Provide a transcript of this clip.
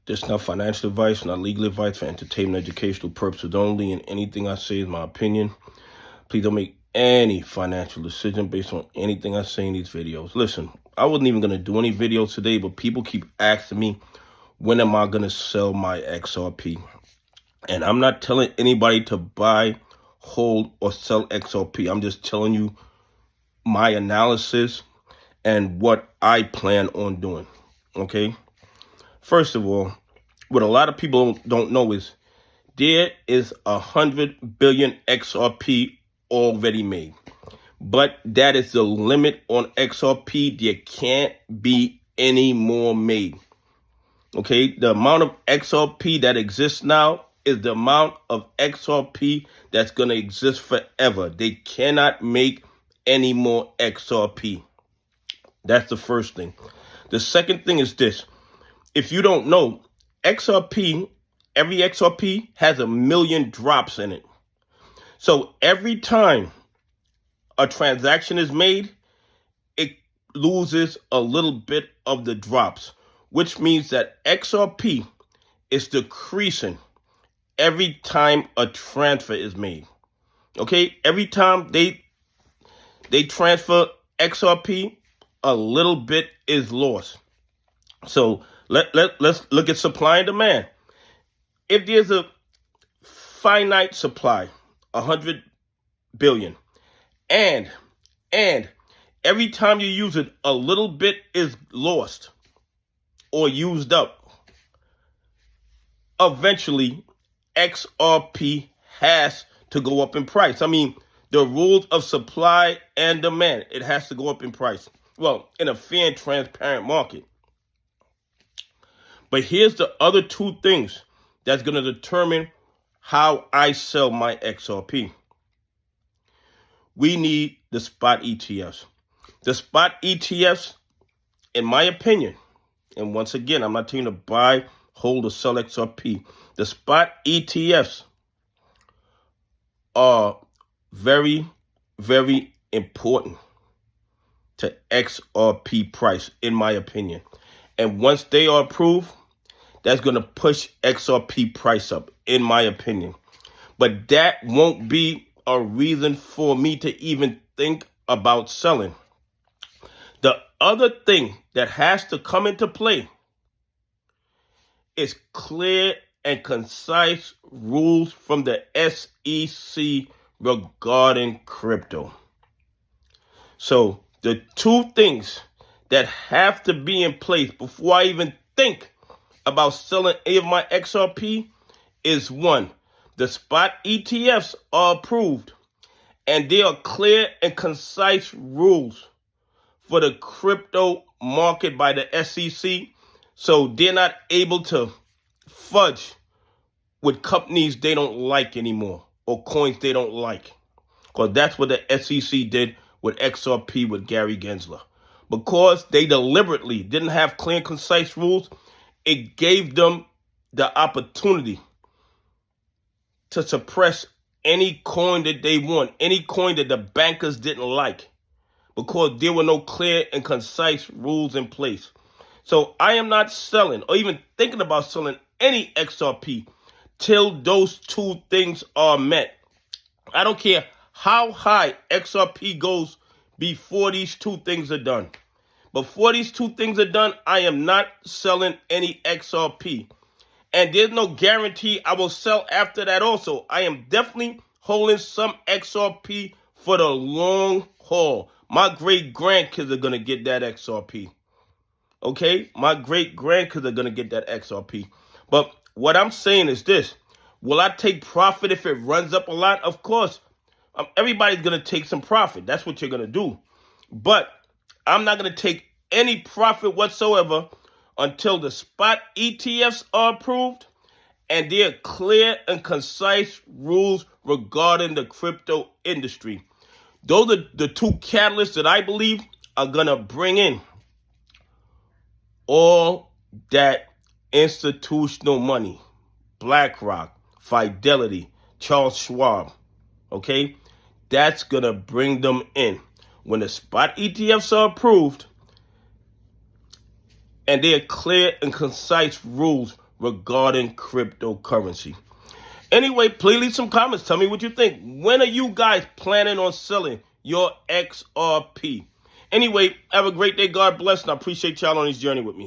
This is not financial advice, not legal advice, for entertainment, educational purposes only, and anything I say is my opinion. Please don't make any financial decision based on anything I say in these videos. Listen, I wasn't even going to do any videos today, but people keep asking me, when am I going to sell my XRP? And I'm not telling anybody to buy, hold, or sell XRP. I'm just telling you my analysis and what I plan on doing, okay? First of all, what a lot of people don't know is there is 100 billion XRP already made. But that is the limit on XRP. There can't be any more made. Okay, the amount of XRP that exists now is the amount of XRP that's going to exist forever. They cannot make any more XRP. That's the first thing. The second thing is this. If you don't know, XRP, every XRP has 1 million drops in it. So every time a transaction is made, it loses a little bit of the drops, which means that XRP is decreasing every time a transfer is made. Okay, every time they transfer XRP, a little bit is lost. So let's look at supply and demand. If there's a finite supply, 100 billion, and every time you use it, a little bit is lost or used up, eventually XRP has to go up in price. I mean, the rules of supply and demand, it has to go up in price. Well, in a fair and transparent market. But here's the other two things that's going to determine how I sell my XRP. We need the spot ETFs. The spot ETFs, in my opinion, and once again, I'm not telling you to buy, hold, or sell XRP. The spot ETFs are very, very important to XRP price, in my opinion. And once they are approved, that's going to push XRP price up, in my opinion. But that won't be a reason for me to even think about selling. The other thing that has to come into play is clear and concise rules from the SEC regarding crypto. So the two things that have to be in place before I even think about selling any of my XRP is, one, the spot ETFs are approved and there are clear and concise rules for the crypto market by the SEC, so they're not able to fudge with companies they don't like anymore or coins they don't like. Because that's what the SEC did with XRP with Gary Gensler. Because they deliberately didn't have clear and concise rules, it gave them the opportunity to suppress any coin that they want, any coin that the bankers didn't like, because there were no clear and concise rules in place. So I am not selling or even thinking about selling any XRP till those two things are met. I don't care how high XRP goes before these two things are done. Before these two things are done, I am not selling any XRP. And there's no guarantee I will sell after that also. I am definitely holding some XRP for the long haul. My great-grandkids are going to get that XRP. Okay? My great-grandkids are going to get that XRP. But what I'm saying is this. Will I take profit if it runs up a lot? Of course. Everybody's going to take some profit. That's what you're going to do. But I'm not going to take any profit whatsoever until the spot ETFs are approved and there are clear and concise rules regarding the crypto industry. Those are the two catalysts that I believe are going to bring in all that institutional money. BlackRock, Fidelity, Charles Schwab. Okay? That's going to bring them in. When the spot ETFs are approved and there are clear and concise rules regarding cryptocurrency. Anyway, please leave some comments. Tell me what you think. When are you guys planning on selling your XRP? Anyway, have a great day. God bless, and I appreciate y'all on this journey with me.